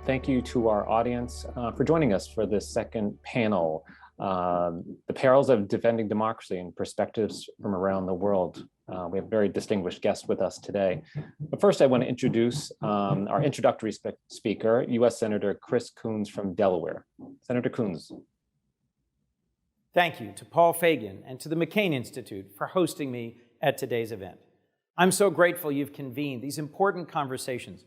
Thank you to our audience for joining us for this second panel, The Perils of Defending Democracy and Perspectives from Around the World. We have a very distinguished guest with us today. But first, I want to introduce our introductory speaker, U.S. Senator Chris Coons from Delaware. Senator Coons. Thank you to Paul Fagan and to the McCain Institute for hosting me at today's event. I'm so grateful you've convened these important conversations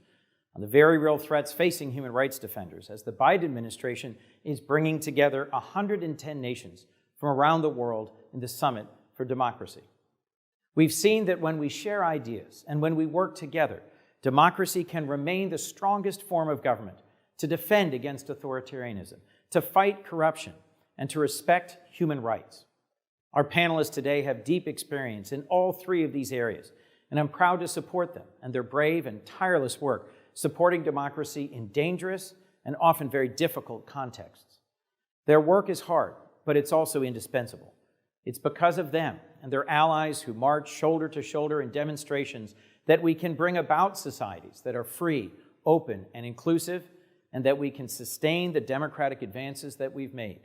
on the very real threats facing human rights defenders as the Biden administration is bringing together 110 nations from around the world in the Summit for Democracy. We've seen that when we share ideas and when we work together, democracy can remain the strongest form of government to defend against authoritarianism, to fight corruption, and to respect human rights. Our panelists today have deep experience in all three of these areas, and I'm proud to support them and their brave and tireless work supporting democracy in dangerous and often very difficult contexts. Their work is hard, but it's also indispensable. It's because of them and their allies who march shoulder to shoulder in demonstrations that we can bring about societies that are free, open, and inclusive, and that we can sustain the democratic advances that we've made.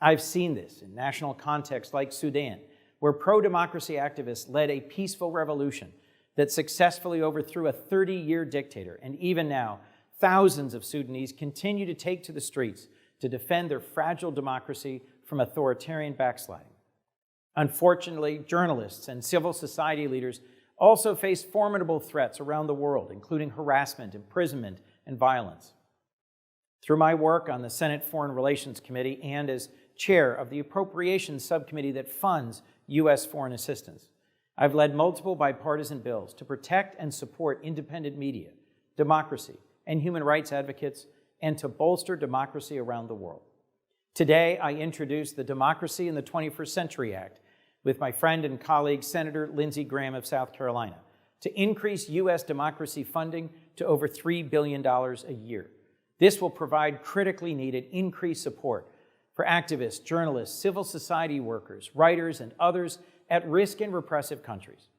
I've seen this in national contexts like Sudan, where pro-democracy activists led a peaceful revolution that successfully overthrew a 30-year dictator. And even now, thousands of Sudanese continue to take to the streets to defend their fragile democracy from authoritarian backsliding. Unfortunately, journalists and civil society leaders also face formidable threats around the world, including harassment, imprisonment, and violence. Through my work on the Senate Foreign Relations Committee and as chair of the Appropriations Subcommittee that funds U.S. foreign assistance, I've led multiple bipartisan bills to protect and support independent media, democracy, and human rights advocates, and to bolster democracy around the world. Today, I introduce the Democracy in the 21st Century Act with my friend and colleague, Senator Lindsey Graham of South Carolina, to increase U.S. democracy funding to over $3 billion a year. This will provide critically needed increased support for activists, journalists, civil society workers, writers, and others at risk in repressive countries.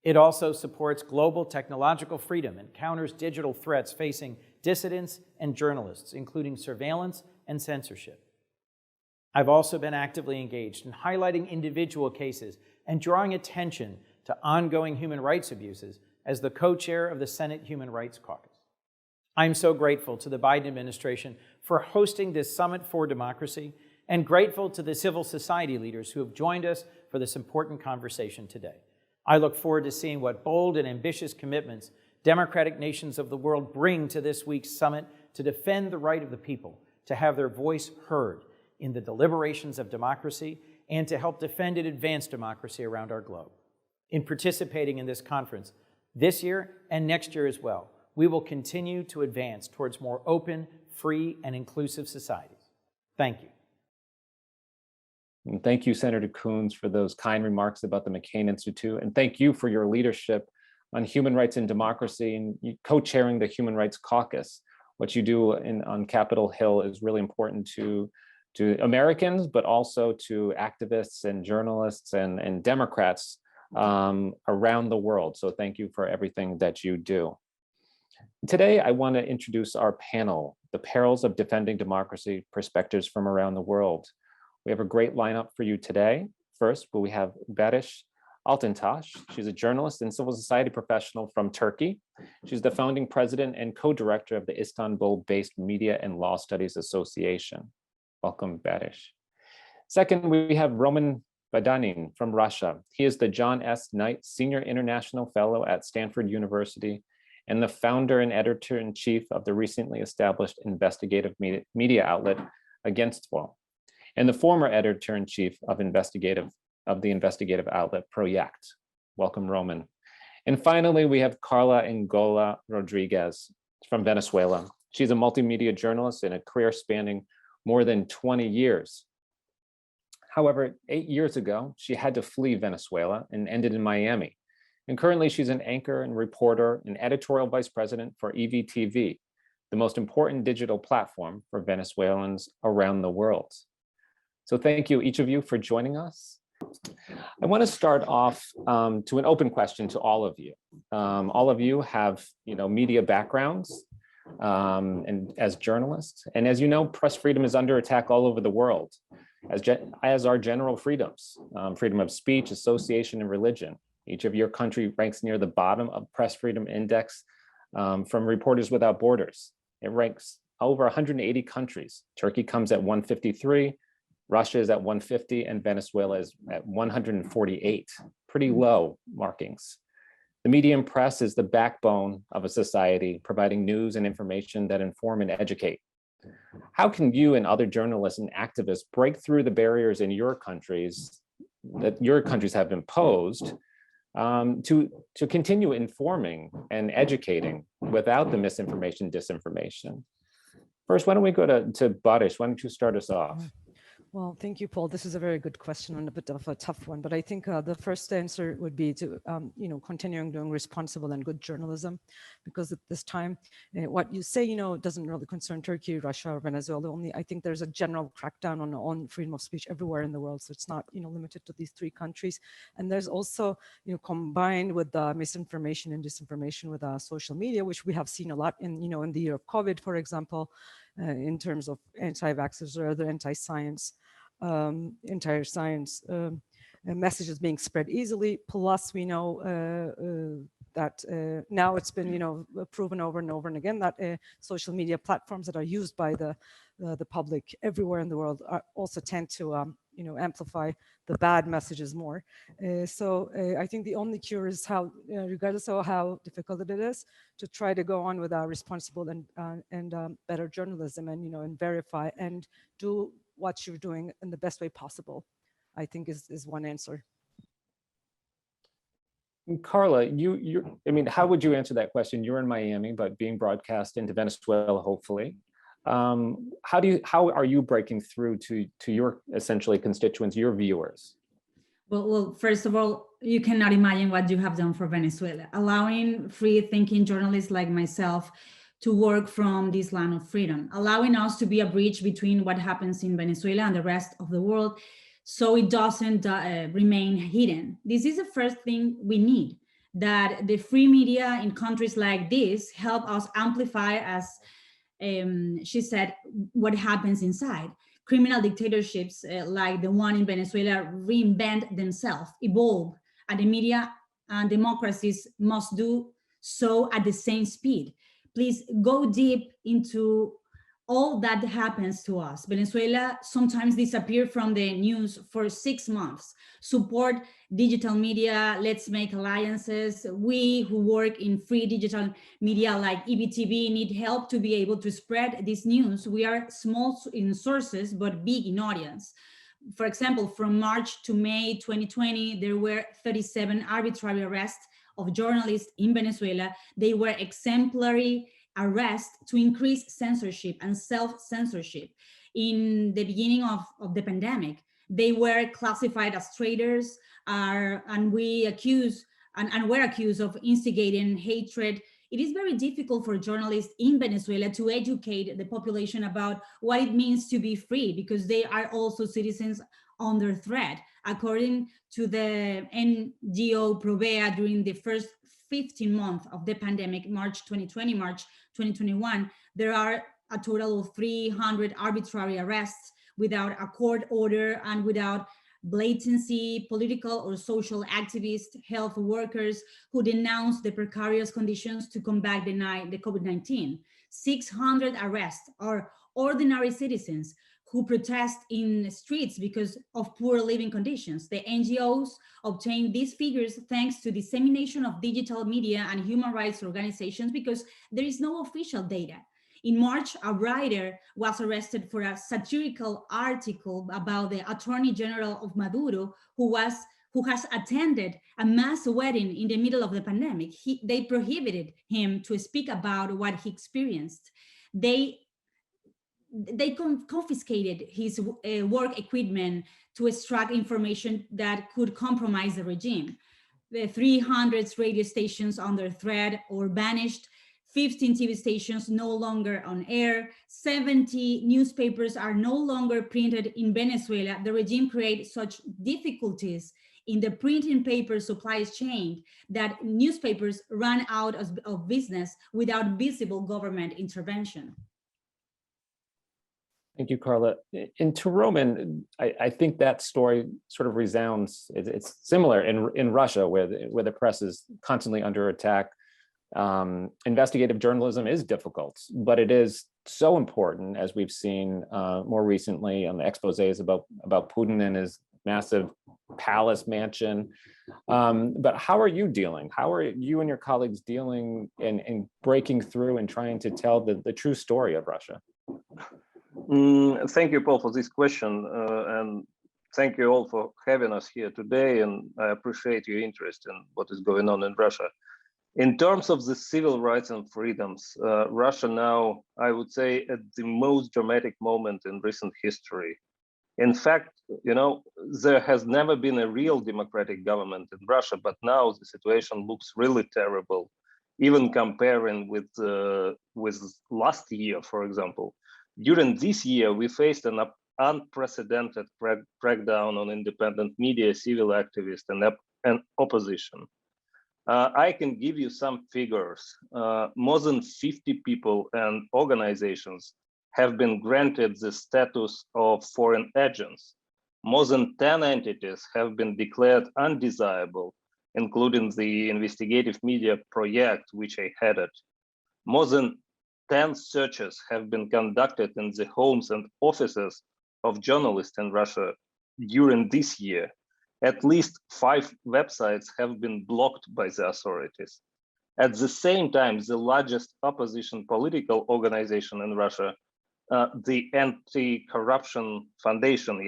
It also supports global technological freedom and counters digital threats facing dissidents and journalists, including surveillance and censorship. I've also been actively engaged in highlighting individual cases and drawing attention to ongoing human rights abuses as the co-chair of the Senate Human Rights Caucus. I'm so grateful to the Biden administration for hosting this Summit for Democracy and grateful to the civil society leaders who have joined us for this important conversation today. I look forward to seeing what bold and ambitious commitments democratic nations of the world bring to this week's summit to defend the right of the people to have their voice heard in the deliberations of democracy and to help defend and advance democracy around our globe. In participating in this conference this year and next year as well, we will continue to advance towards more open, free, and inclusive societies. Thank you. And thank you, Senator Coons, for those kind remarks about the McCain Institute. And thank you for your leadership on human rights and democracy and co-chairing the Human Rights Caucus. What you do on Capitol Hill is really important to Americans, but also to activists and journalists and Democrats around the world. So thank you for everything that you do. Today, I want to introduce our panel, The Perils of Defending Democracy, Perspectives from Around the World. We have a great lineup for you today. First, we have Barış Altıntaş. She's a journalist and civil society professional from Turkey. She's the founding president and co-director of the Istanbul-based Media and Law Studies Association. Welcome, Barış. Second, we have Roman Badanin from Russia. He is the John S. Knight Senior International Fellow at Stanford University and the founder and editor-in-chief of the recently established investigative media outlet Agentstwo, and the former editor-in-chief of the investigative outlet Project. Welcome, Roman. And finally, we have Carla Angola Rodriguez from Venezuela. She's a multimedia journalist in a career spanning more than 20 years. However, 8 years ago, she had to flee Venezuela and ended in Miami. And currently, she's an anchor and reporter and editorial vice president for EVTV, the most important digital platform for Venezuelans around the world. So thank you, each of you, for joining us. I want to start off to an open question to all of you. All of you have, media backgrounds. and as journalists. And as you know, press freedom is under attack all over the world, as are general freedoms, freedom of speech, association, and religion. Each of your country ranks near the bottom of Press Freedom Index from Reporters Without Borders. It ranks over 180 countries. Turkey comes at 153, Russia is at 150, and Venezuela is at 148. Pretty low markings. The media and press is the backbone of a society, providing news and information that inform and educate. How can you and other journalists and activists break through the barriers in your countries that your countries have imposed to continue informing and educating without the misinformation, disinformation? First, why don't we go to Baris? Why don't you start us off? Well, thank you, Paul. This is a very good question and a bit of a tough one, but I think the first answer would be to, continuing doing responsible and good journalism, because at this time, what you say, doesn't really concern Turkey, Russia, or Venezuela only. I think there's a general crackdown on freedom of speech everywhere in the world, so it's not, limited to these three countries. And there's also, combined with the misinformation and disinformation with social media, which we have seen a lot in, in the year of COVID, for example, in terms of anti-vaxxers or other anti-science messages being spread easily. Plus, we know that now it's been proven over and over and again that social media platforms that are used by the public everywhere in the world also tend to amplify the bad messages more. So I think the only cure is how, regardless of how difficult it is, to try to go on with our responsible and better journalism and verify and do what you're doing in the best way possible, I think is one answer. Carla, how would you answer that question? You're in Miami, but being broadcast into Venezuela, hopefully. How are you breaking through to your essentially constituents, your viewers? Well, first of all, you cannot imagine what you have done for Venezuela, allowing free-thinking journalists like myself to work from this land of freedom, allowing us to be a bridge between what happens in Venezuela and the rest of the world, so it doesn't remain hidden. This is the first thing we need, that the free media in countries like this help us amplify, as she said, what happens inside. Criminal dictatorships like the one in Venezuela reinvent themselves, evolve, and the media and democracies must do so at the same speed. Please go deep into all that happens to us. Venezuela sometimes disappear from the news for 6 months. Support digital media, let's make alliances. We who work in free digital media like EBTV need help to be able to spread this news. We are small in sources, but big in audience. For example, from March to May 2020, there were 37 arbitrary arrests of journalists in Venezuela. They were exemplary arrests to increase censorship and self-censorship. In the beginning of the pandemic, they were classified as traitors, and were accused of instigating hatred. It is very difficult for journalists in Venezuela to educate the population about what it means to be free, because they are also citizens under threat. According to the NGO Provea, during the first 15 months of the pandemic, March 2020, March 2021, there are a total of 300 arbitrary arrests without a court order and without blatancy. Political or social activists, health workers who denounce the precarious conditions to combat the COVID-19. 600 arrests are ordinary citizens who protest in the streets because of poor living conditions. The NGOs obtain these figures thanks to dissemination of digital media and human rights organizations, because there is no official data. In March, a writer was arrested for a satirical article about the Attorney General of Maduro, who has attended a mass wedding in the middle of the pandemic. They prohibited him to speak about what he experienced. They confiscated his work equipment to extract information that could compromise the regime. The 300 radio stations under threat or banished, 15 TV stations no longer on air, 70 newspapers are no longer printed in Venezuela. The regime created such difficulties in the printing paper supply chain that newspapers run out of business without visible government intervention. Thank you, Carla. In Roman, I think that story sort of resounds. It's similar in Russia, where the press is constantly under attack. Investigative journalism is difficult, but it is so important, as we've seen more recently on the exposés about Putin and his massive palace mansion. But how are you dealing? How are you and your colleagues dealing and breaking through and trying to tell the true story of Russia? Thank you, Paul, for this question, and thank you all for having us here today, and I appreciate your interest in what is going on in Russia. In terms of the civil rights and freedoms, Russia now, I would say, at the most dramatic moment in recent history. In fact, there has never been a real democratic government in Russia, but now the situation looks really terrible, even comparing with last year, for example. During this year, we faced an unprecedented crackdown on independent media, civil activists, and opposition. I can give you some figures. More than 50 people and organizations have been granted the status of foreign agents. More than 10 entities have been declared undesirable, including the investigative media project, which I headed. More than 10 searches have been conducted in the homes and offices of journalists in Russia during this year. At least 5 websites have been blocked by the authorities. At the same time, the largest opposition political organization in Russia, the Anti-Corruption Foundation,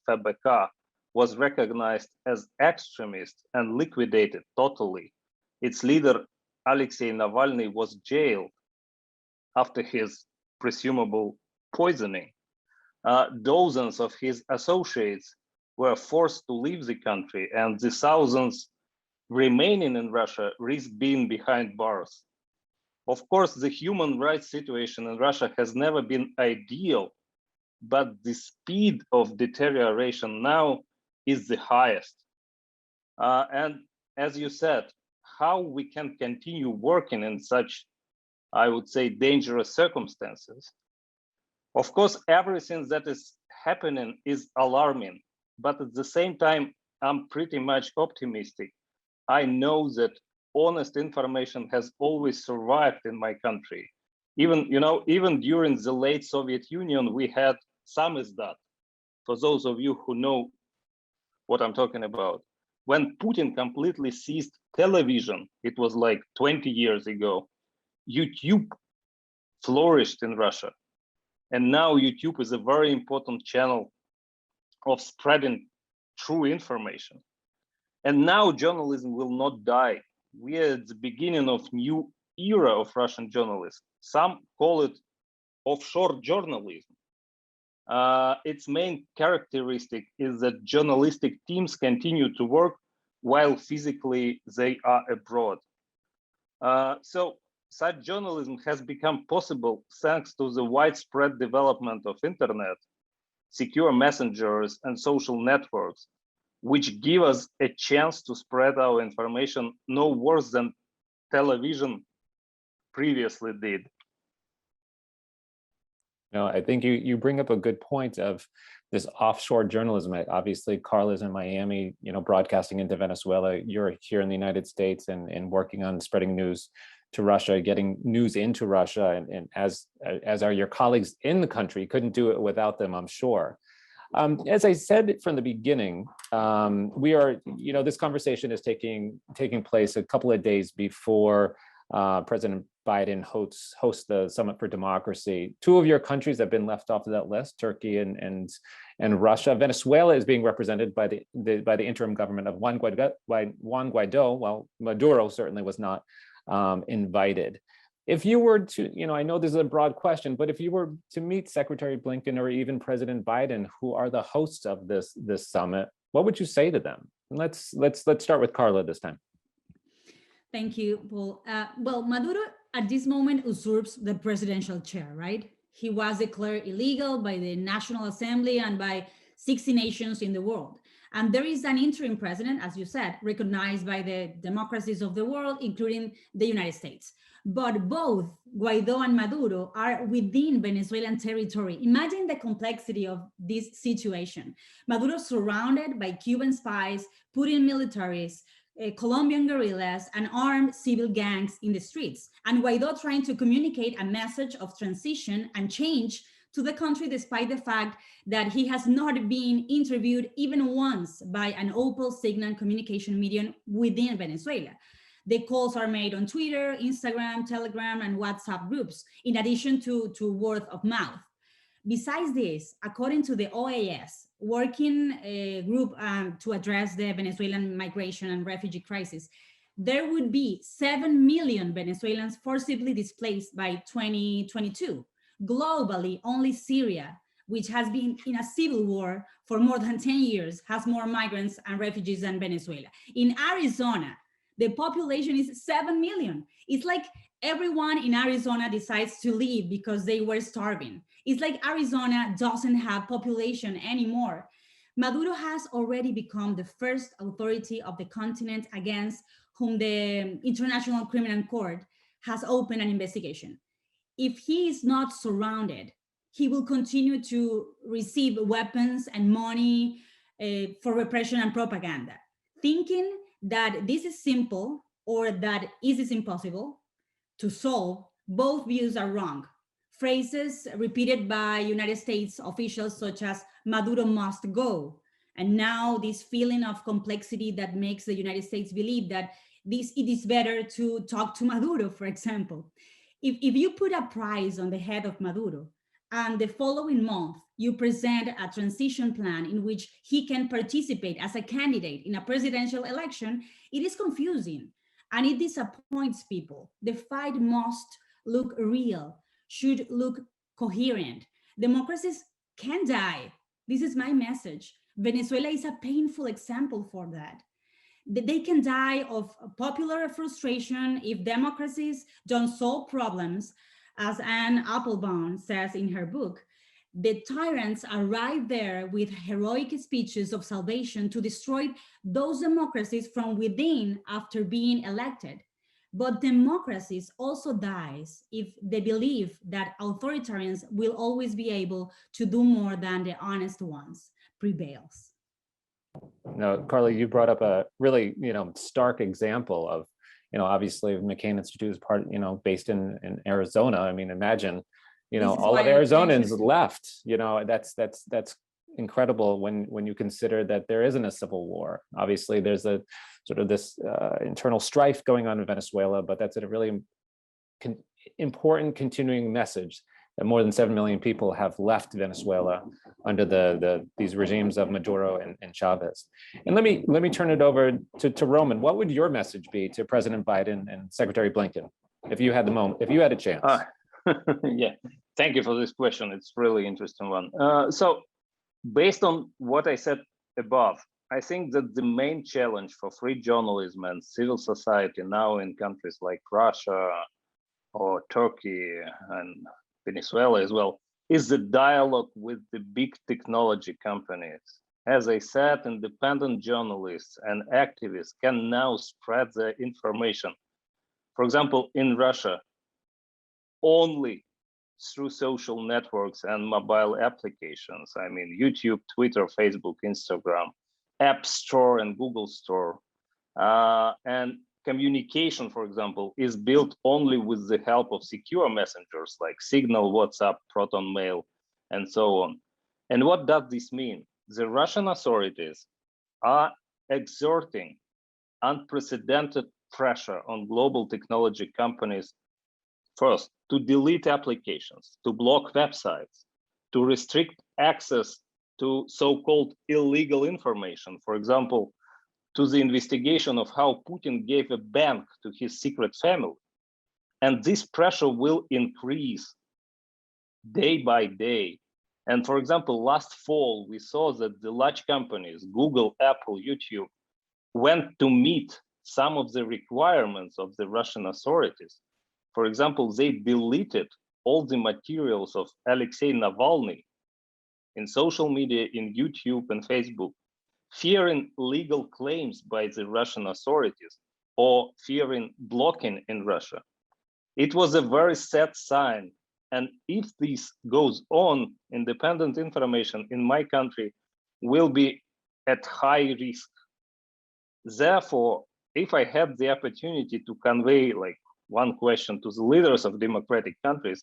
FBK, was recognized as extremist and liquidated totally. Its leader, Alexei Navalny, was jailed after his presumable poisoning. Dozens of his associates were forced to leave the country, and the thousands remaining in Russia risk being behind bars. Of course, the human rights situation in Russia has never been ideal, but the speed of deterioration now is the highest. And as you said, how we can continue working in such, I would say, dangerous circumstances. Of course, everything that is happening is alarming, but at the same time, I'm pretty much optimistic. I know that honest information has always survived in my country. Even during the late Soviet Union, we had samizdat. For those of you who know what I'm talking about, when Putin completely seized television, it was like 20 years ago, YouTube flourished in Russia. And now YouTube is a very important channel of spreading true information. And now journalism will not die. We are at the beginning of new era of Russian journalists. Some call it offshore journalism. Its main characteristic is that journalistic teams continue to work while physically they are abroad. So such journalism has become possible thanks to the widespread development of internet, secure messengers, and social networks, which give us a chance to spread our information no worse than television previously did. No, I think you bring up a good point of this offshore journalism. Obviously, Carla's in Miami, broadcasting into Venezuela. You're here in the United States and working on spreading news to Russia, getting news into Russia, and as are your colleagues in the country. Couldn't do it without them, I'm sure. As I said from the beginning, we are, this conversation is taking place a couple of days before President Biden hosts the Summit for Democracy. 2 of your countries have been left off of that list, Turkey and Russia. Venezuela is being represented by the interim government of Juan Guaido, while Maduro certainly was not invited. If you were to, I know this is a broad question, but if you were to meet Secretary Blinken or even President Biden, who are the hosts of this summit, what would you say to them? Let's start with Carla this time. Thank you, Paul. Well, Maduro at this moment usurps the presidential chair, right? He was declared illegal by the National Assembly and by 60 nations in the world. And there is an interim president, as you said, recognized by the democracies of the world, including the United States. But both Guaido and Maduro are within Venezuelan territory. Imagine the complexity of this situation. Maduro surrounded by Cuban spies, Putin militaries, Colombian guerrillas, and armed civil gangs in the streets. And Guaido trying to communicate a message of transition and change to the country, despite the fact that he has not been interviewed even once by an Opal Signal communication medium within Venezuela. The calls are made on Twitter, Instagram, Telegram, and WhatsApp groups, in addition to word of mouth. Besides this, according to the OAS, working group to address the Venezuelan migration and refugee crisis, there would be 7 million Venezuelans forcibly displaced by 2022. Globally, only Syria, which has been in a civil war for more than 10 years, has more migrants and refugees than Venezuela. In Arizona, the population is 7 million. It's like everyone in Arizona decides to leave because they were starving. It's like Arizona doesn't have population anymore. Maduro has already become the first authority of the continent against whom the International Criminal Court has opened an investigation. If he is not surrounded, he will continue to receive weapons and money for repression and propaganda. Thinking that this is simple or that it is impossible to solve, both views are wrong. Phrases repeated by United States officials such as Maduro must go, and now this feeling of complexity that makes the United States believe that it is better to talk to Maduro, for example. If you put a price on the head of Maduro, and the following month you present a transition plan in which he can participate as a candidate in a presidential election, it is confusing and it disappoints people. The fight must look real, should look coherent. Democracies can die. This is my message. Venezuela is a painful example for that. They can die of popular frustration if democracies don't solve problems. As Anne Applebaum says in her book, the tyrants arrive there with heroic speeches of salvation to destroy those democracies from within after being elected. But democracies also dies if they believe that authoritarians will always be able to do more than the honest ones prevails. No, Carly, you brought up a really, stark example of, obviously McCain Institute is based in Arizona. I mean, imagine, all of Arizonans left, that's incredible when you consider that there isn't a civil war. Obviously, there's a sort of this internal strife going on in Venezuela, but that's a really important continuing message that more than 7 million people have left Venezuela under these regimes of Maduro and Chavez. And let me turn it over to Roman. What would your message be to President Biden and Secretary Blinken if you had the moment, if you had a chance? Yeah, thank you for this question. It's really interesting one. So based on what I said above, I think that the main challenge for free journalism and civil society now in countries like Russia or Turkey and Venezuela as well, is the dialogue with the big technology companies. As I said, independent journalists and activists can now spread their information. For example, in Russia, only through social networks and mobile applications. I mean, YouTube, Twitter, Facebook, Instagram, App Store and Google Store. And communication, for example, is built only with the help of secure messengers like Signal, WhatsApp, Proton Mail, and so on. And what does this mean? The Russian authorities are exerting unprecedented pressure on global technology companies, first, to delete applications, to block websites, to restrict access to so-called illegal information. For example, to the investigation of how Putin gave a bank to his secret family. And this pressure will increase day by day. And for example, last fall, we saw that the large companies, Google, Apple, YouTube, went to meet some of the requirements of the Russian authorities. For example, they deleted all the materials of Alexei Navalny in social media, in YouTube and Facebook, fearing legal claims by the Russian authorities or fearing blocking in Russia. It was a very sad sign. And if this goes on, independent information in my country will be at high risk. Therefore, if I had the opportunity to convey like one question to the leaders of democratic countries,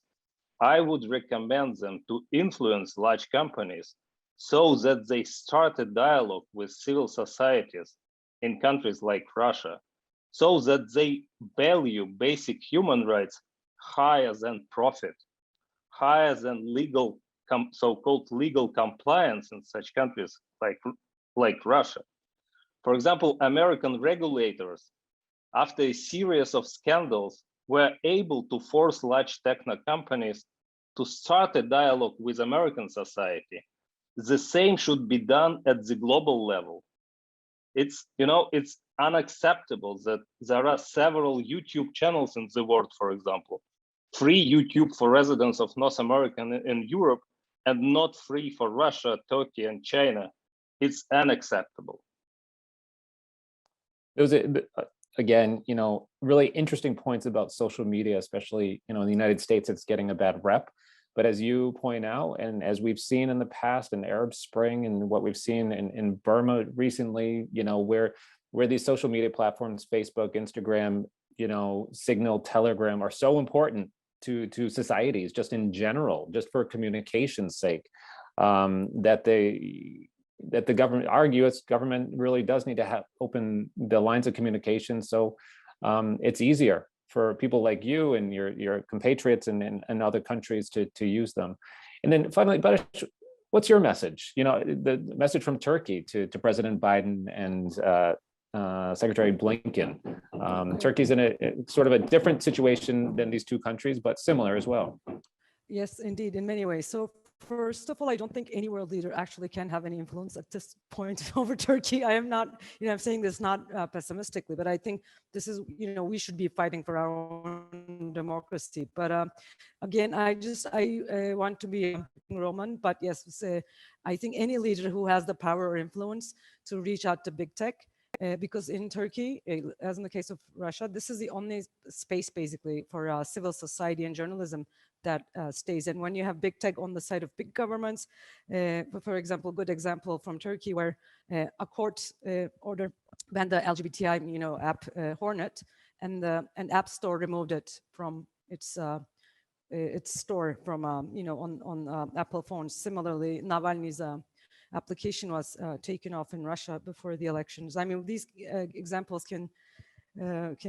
I would recommend them to influence large companies so that they start a dialogue with civil societies in countries like Russia, so that they value basic human rights higher than profit, higher than legal, so-called legal compliance in such countries like Russia. For example, American regulators, after a series of scandals, were able to force large techno companies to start a dialogue with American society. The same should be done at the global level. It's unacceptable that there are several YouTube channels in the world, for example, free YouTube for residents of North America and Europe, and not free for Russia, Turkey, and China. It's unacceptable. Those are, again, really interesting points about social media, especially, in the United States, it's getting a bad rep. But as you point out, and as we've seen in the past in Arab Spring and what we've seen in Burma recently, where these social media platforms, Facebook, Instagram, Signal, Telegram, are so important to societies just in general, just for communication's sake, that the government, our U.S. government really does need to open the lines of communication so it's easier for people like you and your compatriots and other countries to use them. And then finally, Barış, what's your message? The message from Turkey to President Biden and Secretary Blinken. Turkey's in a sort of a different situation than these two countries, but similar as well. Yes, indeed, in many ways. So first of all, I don't think any world leader actually can have any influence at this point over Turkey. I am not, I'm saying this not pessimistically, but I think this is, we should be fighting for our own democracy. But again, I want to be Roman, but yes, I think any leader who has the power or influence to reach out to big tech, because in Turkey, as in the case of Russia, this is the only space basically for civil society and journalism that stays. And when you have big tech on the side of big governments, for example, good example from Turkey, where a court order banned the LGBTI app Hornet, and an app store removed it from its store from on Apple phones. Similarly, Navalny's application was taken off in Russia before the elections. I mean, these examples can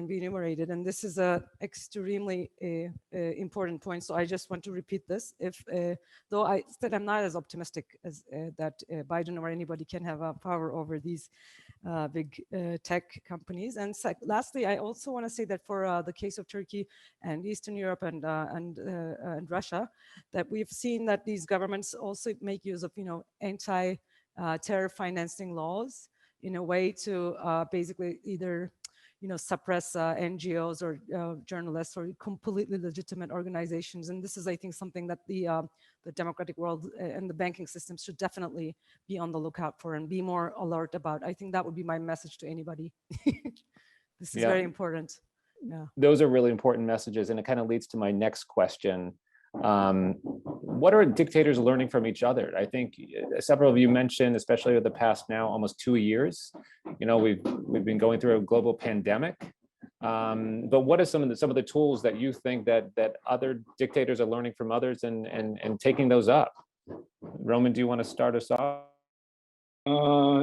be enumerated, and this is a extremely important point. So I just want to repeat this. Though I said I'm not as optimistic as that Biden or anybody can have power over these big tech companies. And lastly, I also want to say that for the case of Turkey and Eastern Europe and Russia, that we've seen that these governments also make use of anti-terror financing laws in a way to basically either suppress NGOs or journalists or completely legitimate organizations. And this is, I think, something that the democratic world and the banking system should definitely be on the lookout for and be more alert about. I think that would be my message to anybody. This is very important. Yeah. Those are really important messages. And it kind of leads to my next question. What are dictators learning from each other? I think several of you mentioned, especially over the past now almost 2 years, we've been going through a global pandemic. But what are some of the tools that you think that other dictators are learning from others and taking those up? Roman, do you want to start us off?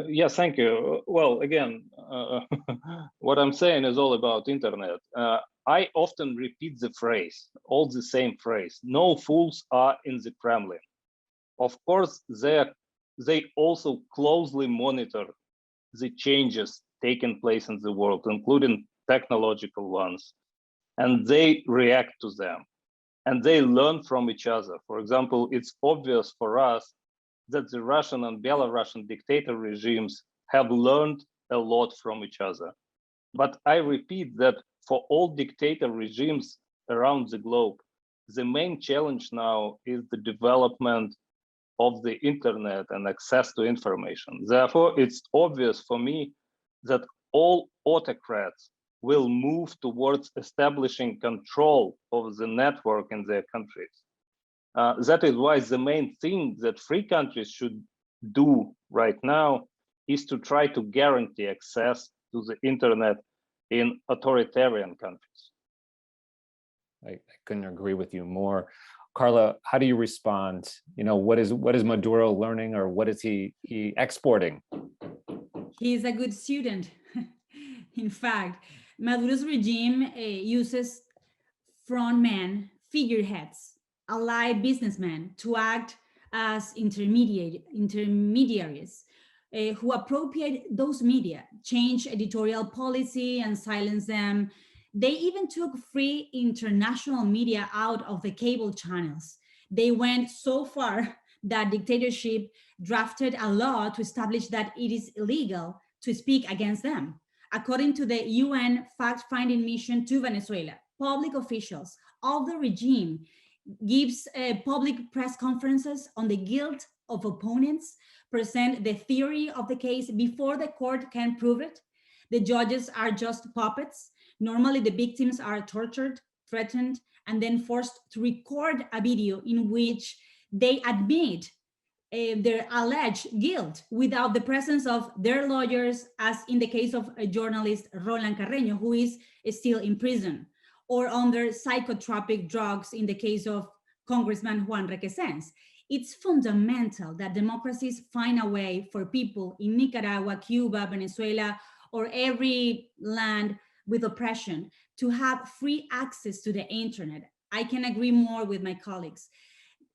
Yes, thank you. Well, again, what I'm saying is all about internet. I often repeat the phrase, all the same phrase, no fools are in the Kremlin. Of course, they also closely monitor the changes taking place in the world, including technological ones, and they react to them, and they learn from each other. For example, it's obvious for us that the Russian and Belarusian dictator regimes have learned a lot from each other. But I repeat that for all dictator regimes around the globe, the main challenge now is the development of the internet and access to information. Therefore, it's obvious for me that all autocrats will move towards establishing control of the network in their countries. That is why the main thing that free countries should do right now is to try to guarantee access to the internet in authoritarian countries. I couldn't agree with you more. Carla, how do you respond? You know, what is Maduro learning, or what is he exporting? He's a good student. In fact, Maduro's regime uses frontmen, figureheads, allied businessmen to act as intermediaries who appropriate those media, change editorial policy and silence them. They even took free international media out of the cable channels. They went so far that dictatorship drafted a law to establish that it is illegal to speak against them. According to the UN fact-finding mission to Venezuela, public officials of the regime gives public press conferences on the guilt of opponents, present the theory of the case before the court can prove it. The judges are just puppets. Normally, the victims are tortured, threatened, and then forced to record a video in which they admit their alleged guilt without the presence of their lawyers, as in the case of a journalist, Roland Carreño, who is still in prison, or under psychotropic drugs in the case of Congressman Juan Requesens. It's fundamental that democracies find a way for people in Nicaragua, Cuba, Venezuela, or every land with oppression to have free access to the internet. I can agree more with my colleagues.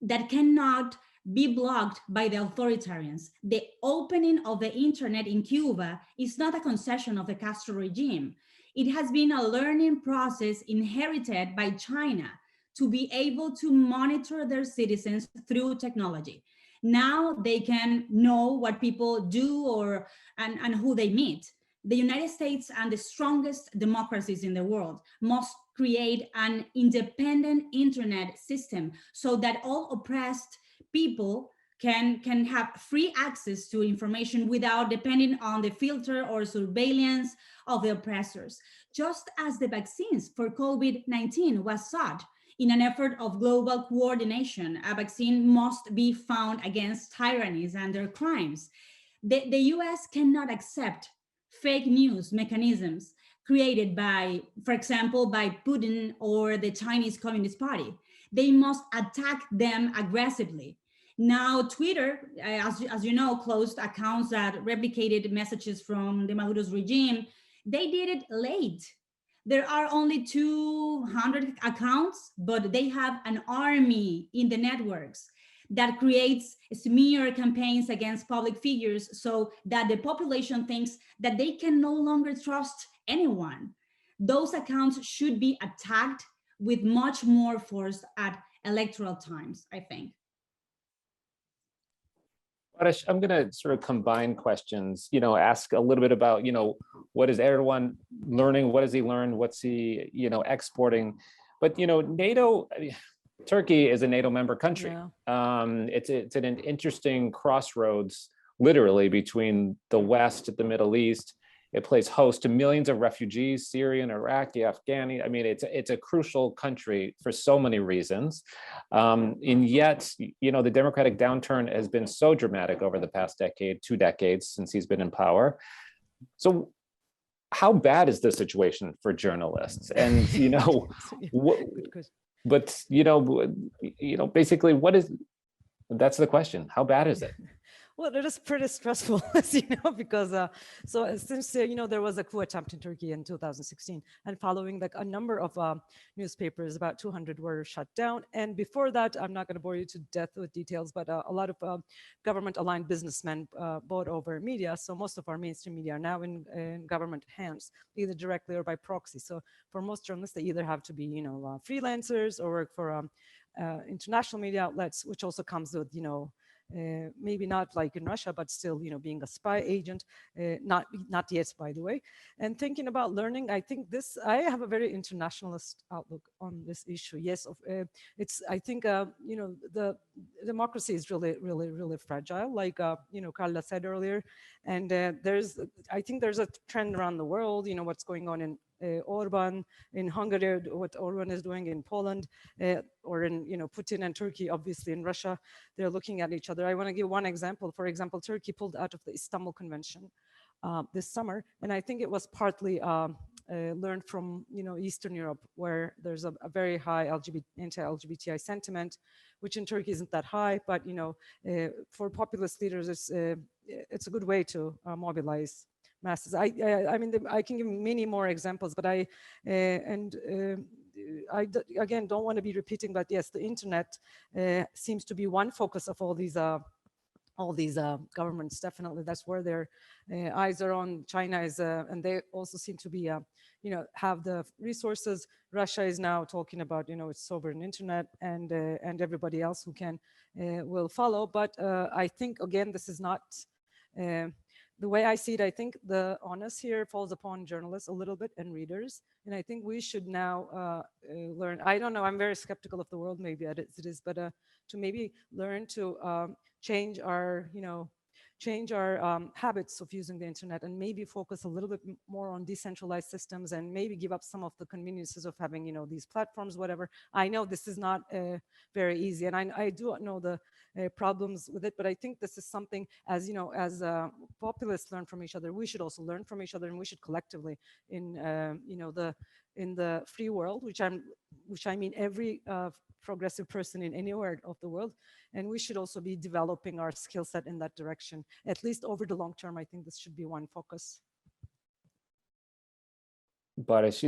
That cannot be blocked by the authoritarians. The opening of the internet in Cuba is not a concession of the Castro regime. It has been a learning process inherited by China to be able to monitor their citizens through technology. Now they can know what people do and who they meet. The United States and the strongest democracies in the world must create an independent internet system so that all oppressed people can have free access to information without depending on the filter or surveillance of the oppressors. Just as the vaccines for COVID-19 was sought in an effort of global coordination, a vaccine must be found against tyrannies and their crimes. The US cannot accept fake news mechanisms created by, for example, by Putin or the Chinese Communist Party. They must attack them aggressively. Now, Twitter, as you know, closed accounts that replicated messages from the Maduro's regime. They did it late. There are only 200 accounts, but they have an army in the networks that creates smear campaigns against public figures so that the population thinks that they can no longer trust anyone. Those accounts should be attacked with much more force at electoral times, I think. Barış, I'm going to sort of combine questions, you know, ask a little bit about, you know, what is Erdogan learning? What has he learned? What's he, you know, exporting? But, you know, NATO, I mean, Turkey is a NATO member country. Yeah. It's at an interesting crossroads, literally, between the West, the Middle East. It plays host to millions of refugees, Syrian, Iraqi, Afghani. I mean, it's a crucial country for so many reasons. And yet, you know, the democratic downturn has been so dramatic over the past decade, 2 decades since he's been in power. So how bad is the situation for journalists? And, you know, but, you know, basically that's the question. How bad is it? Well, it is pretty stressful, as you know, because since you know, there was a coup attempt in Turkey in 2016, and following like a number of newspapers, about 200 were shut down. And before that, I'm not going to bore you to death with details, but a lot of government-aligned businessmen bought over media. So most of our mainstream media are now in government hands, either directly or by proxy. So for most journalists, they either have to be, you know, freelancers or work for international media outlets, which also comes with, you know, maybe not like in Russia, but still, being a spy agent, not yet, by the way. And thinking about learning, I have a very internationalist outlook on this issue. Yes, I think, the democracy is really, really, really fragile, like, Carla said earlier. And I think there's a trend around the world, what's going on in Orban in Hungary, what Orban is doing in Poland, or in, Putin and Turkey, obviously in Russia. They're looking at each other. I want to give one example. For example, Turkey pulled out of the Istanbul Convention this summer, and I think it was partly learned from, Eastern Europe, where there's a very high anti-LGBTI sentiment, which in Turkey isn't that high, but for populist leaders, it's a good way to mobilize masses. I mean, I can give many more examples, but again, don't want to be repeating, but yes, the internet seems to be one focus of all these governments. Definitely, that's where their eyes are on. China is, and they also seem to be, have the resources. Russia is now talking about, its sovereign internet, and everybody else who can will follow. But I think, again, this is not. The way I see it, I think the onus here falls upon journalists a little bit and readers. And I think we should now learn. I don't know, I'm very skeptical of the world, maybe as it is, but to maybe learn to change our habits of using the internet, and maybe focus a little bit more on decentralized systems, and maybe give up some of the conveniences of having, these platforms, whatever. I know this is not very easy, and I do know the problems with it, but I think this is something, as populists learn from each other, we should also learn from each other, and we should collectively in the free world, which I mean every progressive person in anywhere of the world, and we should also be developing our skill set in that direction, at least over the long term. I think this should be one focus. But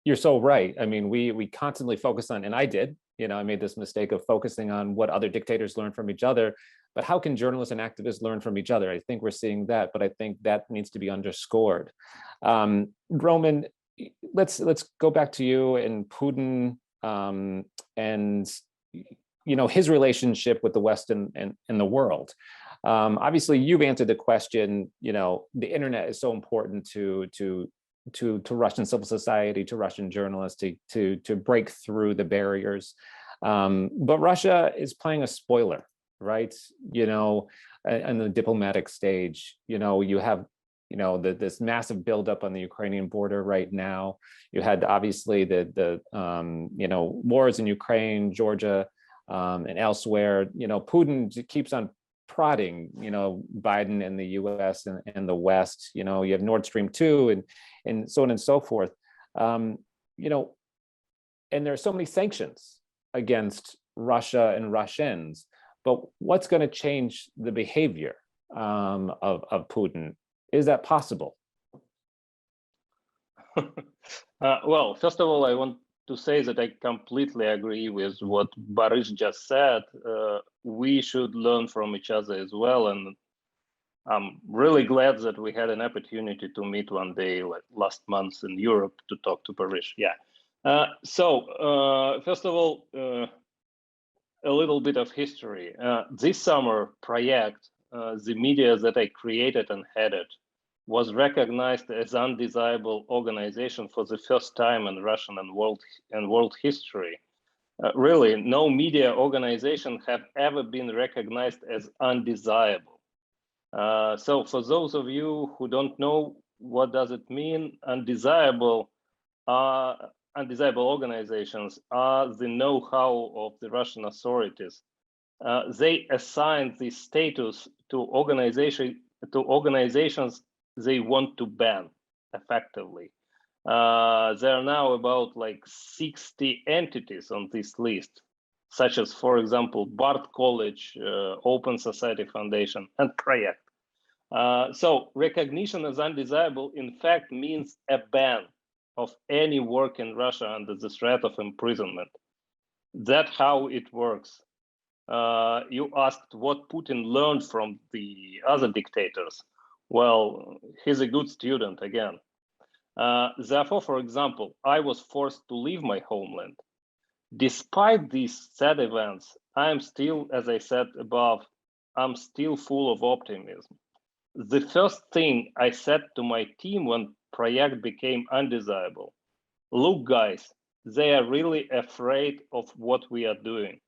you're so right. I mean, we constantly focus on, and I did, I made this mistake of focusing on what other dictators learn from each other. But how can journalists and activists learn from each other? I think we're seeing that, but I think that needs to be underscored. Roman, let's go back to you and Putin, and his relationship with the West and the world. Obviously, you've answered the question. The internet is so important to Russian civil society, to Russian journalists, to break through the barriers. But Russia is playing a spoiler, right? On the diplomatic stage. You have this massive buildup on the Ukrainian border right now. You had obviously the wars in Ukraine, Georgia, and elsewhere. Putin keeps on prodding, Biden and the U.S. and the West. You have Nord Stream 2 and so on and so forth. And there are so many sanctions against Russia and Russians. But what's going to change the behavior of Putin? Is that possible? Well, first of all, I want to say that I completely agree with what Boris just said. We should learn from each other as well. And I'm really glad that we had an opportunity to meet one day, like last month in Europe, to talk to Boris. Yeah. So first of all, a little bit of history. This summer, Project, the media that I created and headed, was recognized as undesirable organization for the first time in Russian and world history. Really, no media organization have ever been recognized as undesirable. So for those of you who don't know, what does it mean? Undesirable organizations are the know-how of the Russian authorities. They assign the status to organizations they want to ban effectively. There are now about like 60 entities on this list, such as, for example, Bard College, Open Society Foundation, and Project. So recognition as undesirable, in fact, means a ban of any work in Russia under the threat of imprisonment. That's how it works. You asked what Putin learned from the other dictators. Well, he's a good student again. Therefore, for example, I was forced to leave my homeland. Despite these sad events, I am still, as I said above, I'm still full of optimism. The first thing I said to my team when Project became undesirable, look guys, they are really afraid of what we are doing.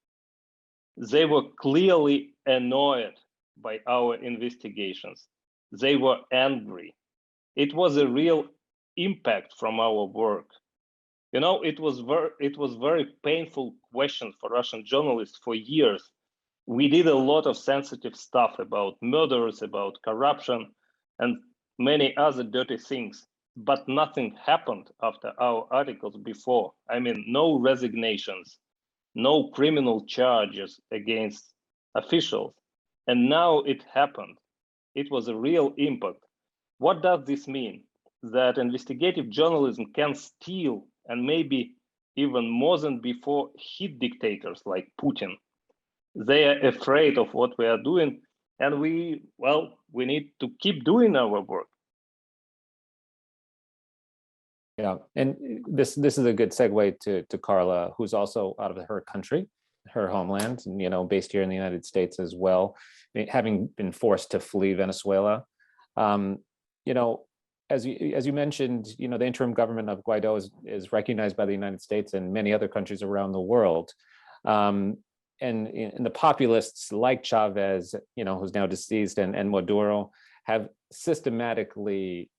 They were clearly annoyed by our investigations. They were angry. It was a real impact from our work. You know, it was very painful question for Russian journalists for years. We did a lot of sensitive stuff about murders, about corruption, and many other dirty things, but nothing happened after our articles before. I mean, no resignations, no criminal charges against officials. And now it happened. It was a real impact. What does this mean? That investigative journalism can steal and maybe even more than before hit dictators like Putin. They are afraid of what we are doing, and we need to keep doing our work. Yeah, and this is a good segue to Carla, who's also out of her country, her homeland, and based here in the United States as well, having been forced to flee Venezuela. As you mentioned, the interim government of Guaido is recognized by the United States and many other countries around the world. And the populists like Chavez, who's now deceased, and Maduro have systematically,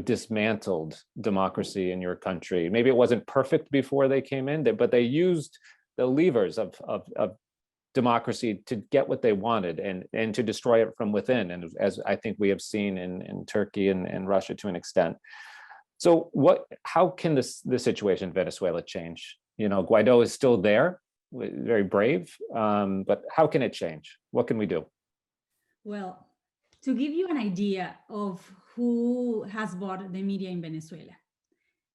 dismantled democracy in your country. Maybe it wasn't perfect before they came in, but they used the levers of democracy to get what they wanted and to destroy it from within. And as I think we have seen in Turkey and Russia to an extent. So how can the situation in Venezuela change? Guaido is still there, very brave, but how can it change? What can we do? Well, to give you an idea of who has bought the media in Venezuela,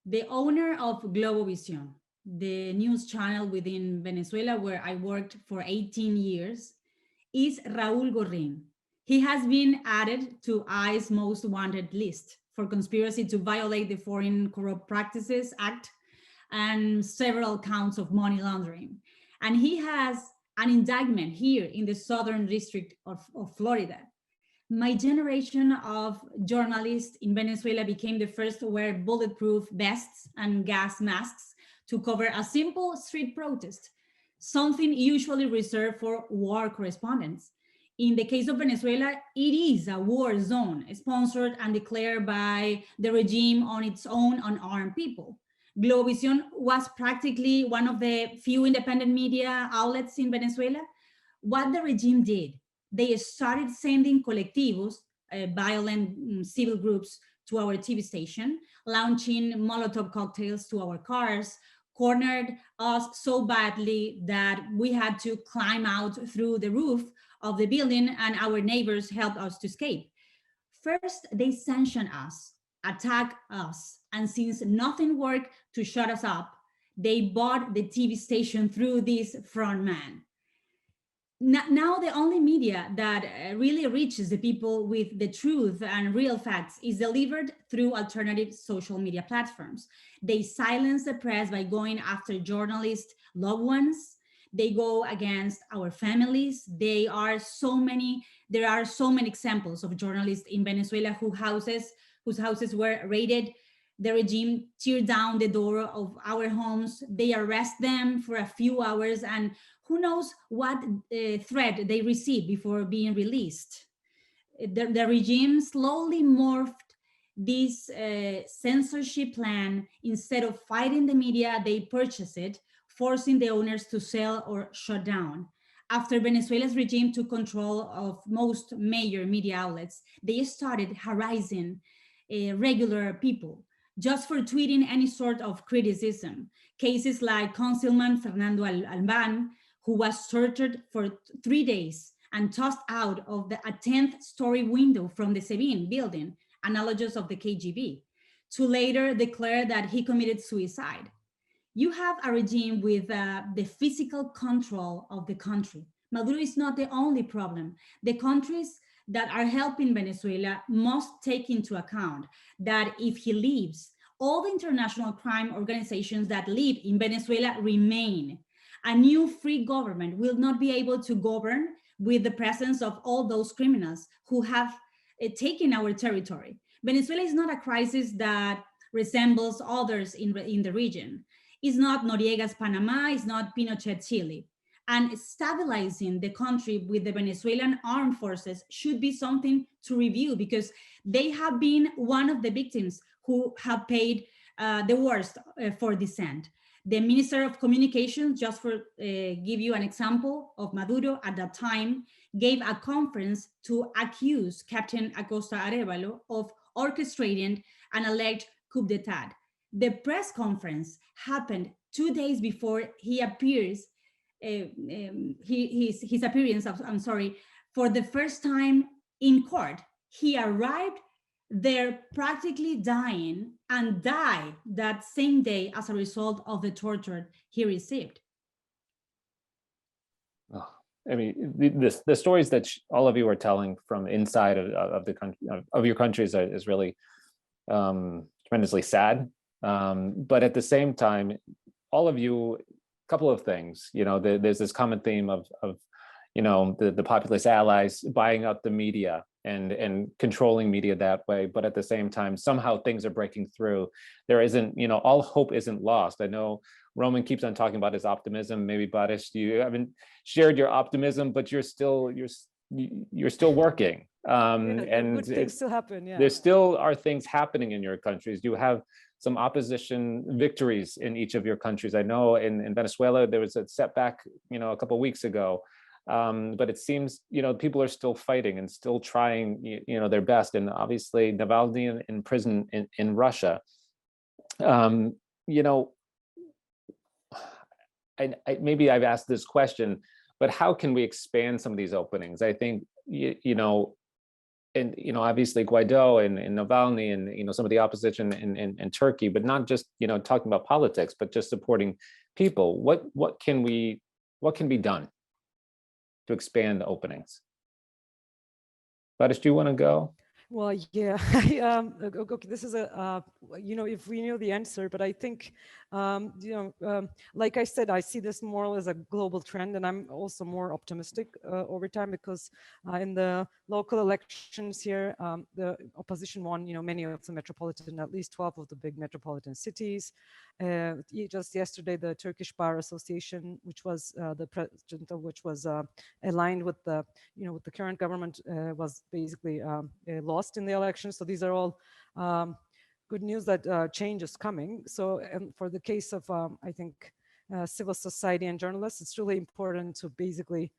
the owner of Globovisión, the news channel within Venezuela where I worked for 18 years, is Raúl Gorrín. He has been added to ICE's most wanted list for conspiracy to violate the Foreign Corrupt Practices Act and several counts of money laundering. And he has an indictment here in the Southern District of Florida. My generation of journalists in Venezuela became the first to wear bulletproof vests and gas masks to cover a simple street protest, something usually reserved for war correspondents. In the case of Venezuela, it is a war zone sponsored and declared by the regime on its own unarmed people. Globovisión was practically one of the few independent media outlets in Venezuela. What the regime did, they started sending colectivos, violent civil groups, to our TV station, launching Molotov cocktails to our cars, cornered us so badly that we had to climb out through the roof of the building, and our neighbors helped us to escape. First, they sanctioned us, attacked us, and since nothing worked to shut us up, they bought the TV station through this front man. Now the only media that really reaches the people with the truth and real facts is delivered through alternative social media platforms. They silence the press by going after journalists' loved ones. They go against our families. There are so many examples of journalists in Venezuela whose houses were raided. The regime tear down the door of our homes. They arrest them for a few hours, and who knows what threat they received before being released. The regime slowly morphed this censorship plan. Instead of fighting the media, they purchased it, forcing the owners to sell or shut down. After Venezuela's regime took control of most major media outlets, they started harassing regular people just for tweeting any sort of criticism. Cases like Councilman Fernando Albán, who was tortured for 3 days and tossed out of a 10th story window from the Sevin building, analogous of the KGB, to later declare that he committed suicide. You have a regime with the physical control of the country. Maduro is not the only problem. The countries that are helping Venezuela must take into account that if he leaves, all the international crime organizations that live in Venezuela remain. A new free government will not be able to govern with the presence of all those criminals who have taken our territory. Venezuela is not a crisis that resembles others in the region. It's not Noriega's Panama, it's not Pinochet Chile. And stabilizing the country with the Venezuelan armed forces should be something to review, because they have been one of the victims who have paid the worst for dissent. The Minister of Communications, just for give you an example of Maduro at that time, gave a conference to accuse Captain Acosta Arevalo of orchestrating an alleged coup d'etat. The press conference happened 2 days before he appears, his appearance, for the first time in court. He arrived there practically dying and died that same day as a result of the torture he received. Oh, I mean, the stories that all of you are telling from inside of the country, of your countries is really tremendously sad. But at the same time, all of you, a couple of things, there's this common theme of the populist allies buying up the media and controlling media that way. But at the same time, somehow things are breaking through. There isn't, all hope isn't lost. I know Roman keeps on talking about his optimism. Maybe Baris, you haven't shared your optimism, but you're still working. And good things still happen. Yeah. There still are things happening in your countries. You have some opposition victories in each of your countries. I know in Venezuela, there was a setback, a couple of weeks ago. But it seems, people are still fighting and still trying, their best. And obviously Navalny in prison in Russia. Maybe I've asked this question, but how can we expand some of these openings? I think, obviously Guaido and Navalny and, some of the opposition in Turkey, but not just, talking about politics, but just supporting people. What can be done to expand the openings? Baris, do you want to go? Well, yeah, okay, this is if we knew the answer, but I think, like I said, I see this more as a global trend, and I'm also more optimistic over time, because in the local elections here, the opposition won, many of the metropolitan, at least 12 of the big metropolitan cities. Just yesterday, the Turkish Bar Association, which was the president of which was aligned with the, with the current government, was basically lost in the election. So these are all good news that change is coming. So for the case of, I think, civil society and journalists, it's really important to basically,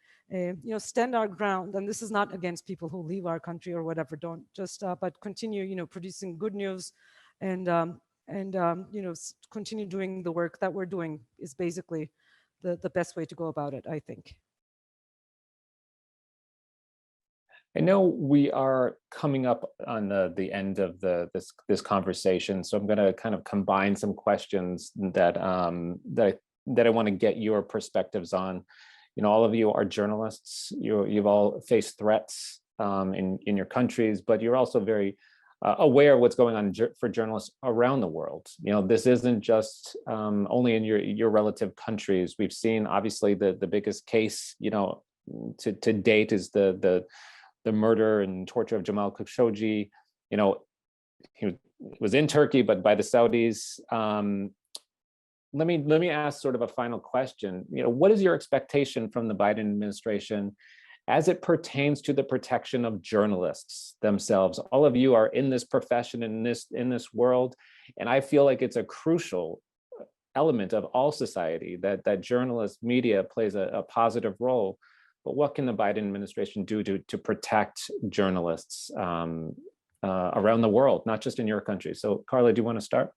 stand our ground. And this is not against people who leave our country or whatever. Don't just, but continue, producing good news, and continue doing the work that we're doing is basically the best way to go about it, I think. I know we are coming up on the end of this conversation, so I'm going to kind of combine some questions that I want to get your perspectives on. All of you are journalists. You've all faced threats in your countries, but you're also very aware of what's going on for journalists around the world. This isn't just only in your relative countries. We've seen, obviously, the biggest case, to date is the murder and torture of Jamal Khashoggi. He was in Turkey, but by the Saudis. Let me ask sort of a final question. What is your expectation from the Biden administration as it pertains to the protection of journalists themselves? All of you are in this profession, in this world, and I feel like it's a crucial element of all society that journalists, media plays a positive role. But what can the Biden administration do to protect journalists around the world, not just in your country? So, Carla, do you want to start?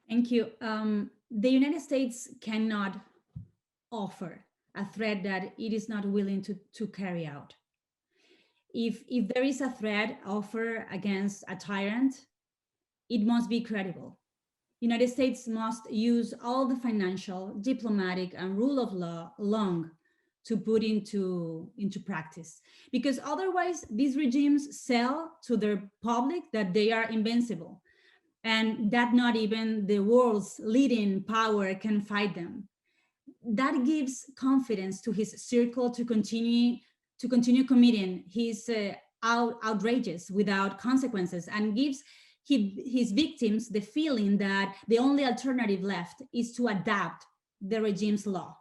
Thank you. The United States cannot offer a threat that it is not willing to carry out. If there is a threat offered against a tyrant, it must be credible. United States must use all the financial, diplomatic, and rule of law along to put into practice, because otherwise these regimes sell to their public that they are invincible and that not even the world's leading power can fight them. That gives confidence to his circle to continue to continue committing his outrages without consequences, and gives his victims the feeling that the only alternative left is to adapt the regime's law.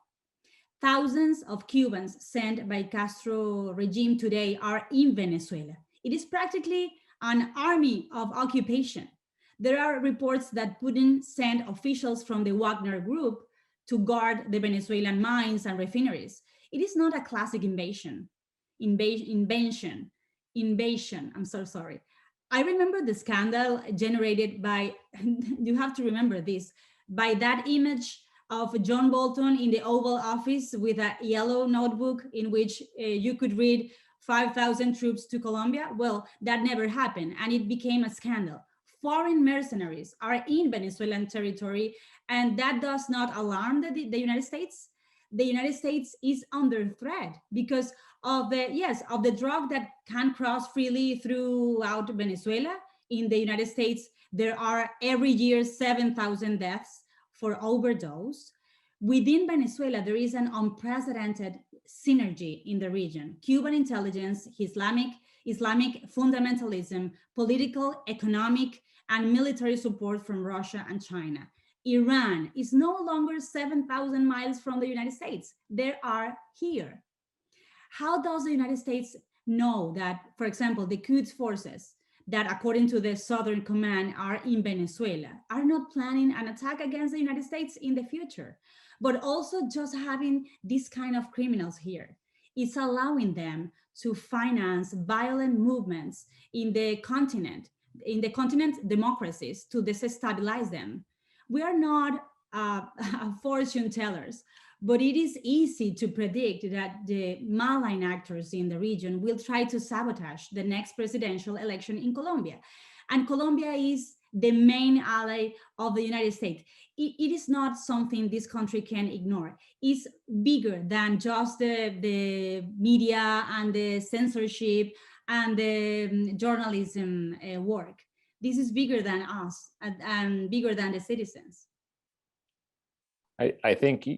Thousands of Cubans sent by Castro regime today are in Venezuela. It is practically an army of occupation. There are reports that Putin sent officials from the Wagner group to guard the Venezuelan mines and refineries. It is not a classic invasion. I'm so sorry. I remember the scandal generated by, you have to remember this, by that image of John Bolton in the Oval Office with a yellow notebook in which you could read 5,000 troops to Colombia. Well, that never happened, and it became a scandal. Foreign mercenaries are in Venezuelan territory, and that does not alarm the United States. The United States is under threat because of the drug that can cross freely throughout Venezuela. In the United States, there are every year 7,000 deaths for overdose. Within Venezuela, there is an unprecedented synergy in the region. Cuban intelligence, Islamic fundamentalism, political, economic, and military support from Russia and China. Iran is no longer 7,000 miles from the United States. They are here. How does the United States know that, for example, the Quds forces that, according to the Southern Command, are in Venezuela, are not planning an attack against the United States in the future? But also just having these kind of criminals here is allowing them to finance violent movements in the continent democracies to destabilize them. We are not fortune tellers, but it is easy to predict that the malign actors in the region will try to sabotage the next presidential election in Colombia. And Colombia is the main ally of the United States. It is not something this country can ignore. It's bigger than just the media and the censorship and the journalism work. This is bigger than us and bigger than the citizens. I think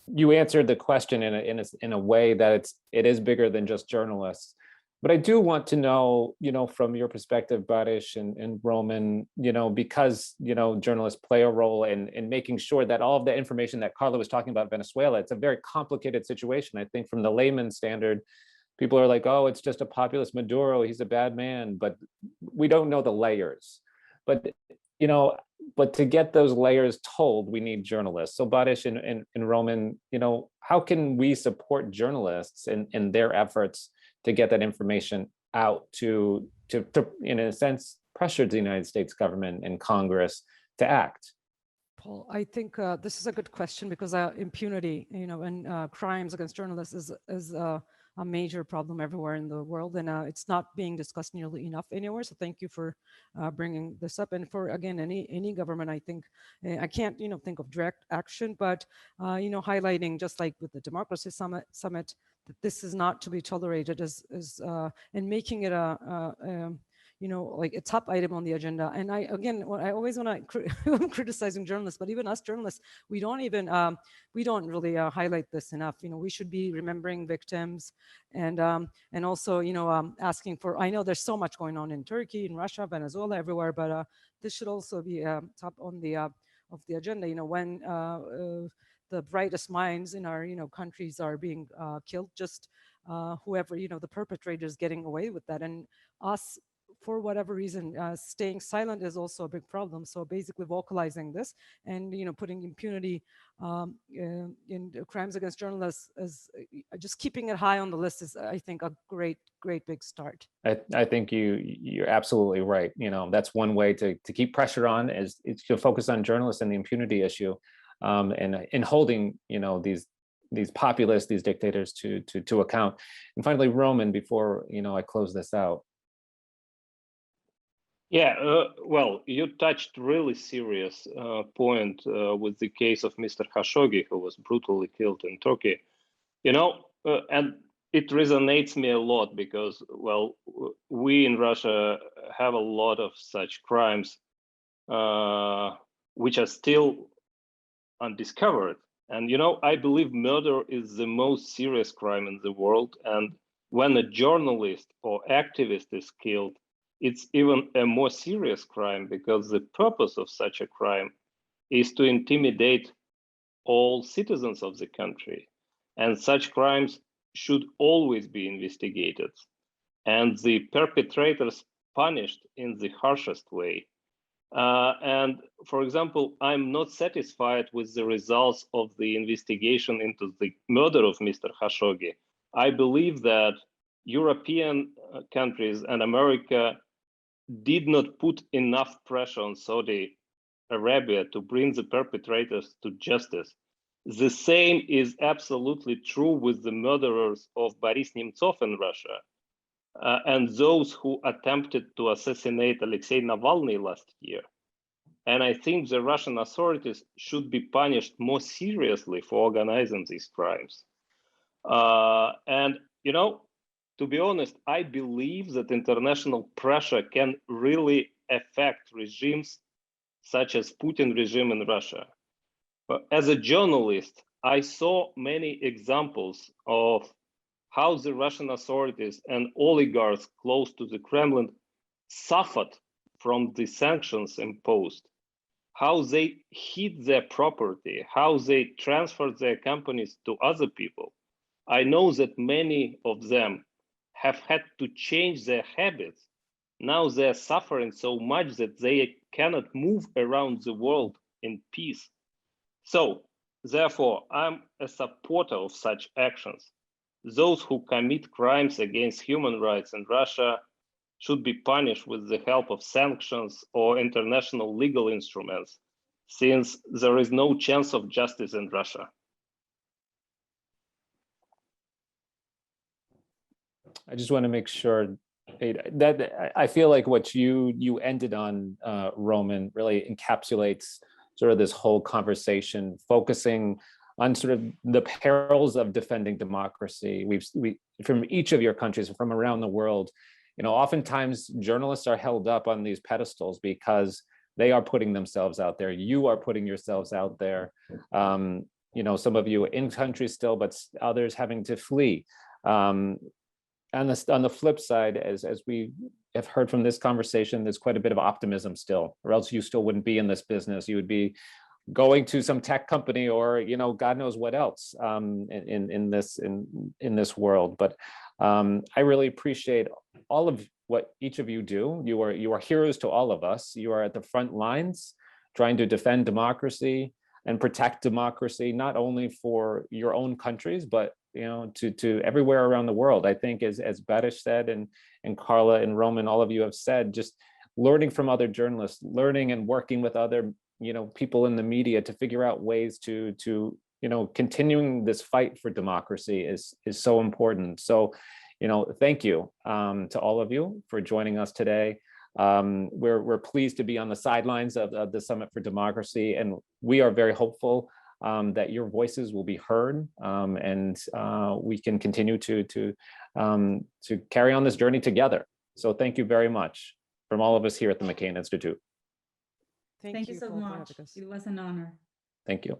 you answered the question in a way that it is bigger than just journalists. But I do want to know, from your perspective, Baris and Roman, because, journalists play a role in making sure that all of the information that Carla was talking about Venezuela, it's a very complicated situation. I think from the layman standard, people are like, oh, it's just a populist Maduro, he's a bad man, but we don't know the layers. But, but to get those layers told, we need journalists. So Baris and Roman, how can we support journalists in their efforts to get that information out to in a sense, pressure the United States government and Congress to act? Paul, I think this is a good question because impunity, and crimes against journalists is a major problem everywhere in the world, and it's not being discussed nearly enough anywhere. So thank you for bringing this up. And for, again, any government, I think I can't think of direct action, but highlighting, just like with the Democracy Summit, that this is not to be tolerated and making it like a top item on the agenda. And I always want to I'm criticizing journalists, but even us journalists, we don't really highlight this enough. We should be remembering victims and also asking for. I know there's so much going on in Turkey, in Russia, Venezuela, everywhere, but this should also be top on the of the agenda. When the brightest minds in our countries are being killed, just whoever the perpetrators getting away with that, and us, for whatever reason, staying silent is also a big problem. So basically vocalizing this and putting impunity in crimes against journalists, is just keeping it high on the list, is, I think, a great big start. I think you're absolutely right. That's one way to keep pressure on, is to focus on journalists and the impunity issue, and in holding these populists, these dictators to account. And finally, Roman, before I close this out. Yeah, well, you touched really serious point with the case of Mr. Khashoggi, who was brutally killed in Turkey. And it resonates me a lot because, well, we in Russia have a lot of such crimes which are still undiscovered And, you know, I believe murder is the most serious crime in the world. And when a journalist or activist is killed, it's even a more serious crime, because the purpose of such a crime is to intimidate all citizens of the country. And such crimes should always be investigated and the perpetrators punished in the harshest way. And for example, I'm not satisfied with the results of the investigation into the murder of Mr. Khashoggi. I believe that European countries and America did not put enough pressure on Saudi Arabia to bring the perpetrators to justice. The same is absolutely true with the murderers of Boris Nemtsov in Russia and those who attempted to assassinate Alexei Navalny last year. And I think the Russian authorities should be punished more seriously for organizing these crimes. And, you know, to be honest, I believe that international pressure can really affect regimes such as Putin regime in Russia. But as a journalist, I saw many examples of how the Russian authorities and oligarchs close to the Kremlin suffered from the sanctions imposed, how they hid their property, how they transferred their companies to other people. I know that many of them have had to change their habits. Now they're suffering so much that they cannot move around the world in peace. So, therefore, I'm a supporter of such actions. Those who commit crimes against human rights in Russia should be punished with the help of sanctions or international legal instruments, since there is no chance of justice in Russia. I just want to make sure that I feel like what you ended on, Roman, really encapsulates sort of this whole conversation, focusing on sort of the perils of defending democracy. We from each of your countries, from around the world, you know, oftentimes journalists are held up on these pedestals because they are putting themselves out there. You are putting yourselves out there. You know, some of you in country still, but others having to flee. On the flip side, as we have heard from this conversation, there's quite a bit of optimism still, or else you still wouldn't be in this business. You would be going to some tech company, or, you know, God knows what else in this world. But I really appreciate all of what each of you do. You are heroes to all of us. You are at the front lines trying to defend democracy and protect democracy, not only for your own countries, but, you know, to everywhere around the world. I think, as Badish said, and Carla and Roman, all of you have said, just learning from other journalists, learning and working with other, you know, people in the media to figure out ways to you know, continuing this fight for democracy is so important. So, you know, thank you to all of you for joining us today. We're pleased to be on the sidelines of the Summit for Democracy, and we are very hopeful that your voices will be heard, and we can continue to carry on this journey together. So thank you very much from all of us here at the McCain Institute. Thank you so much. It was an honor. Thank you.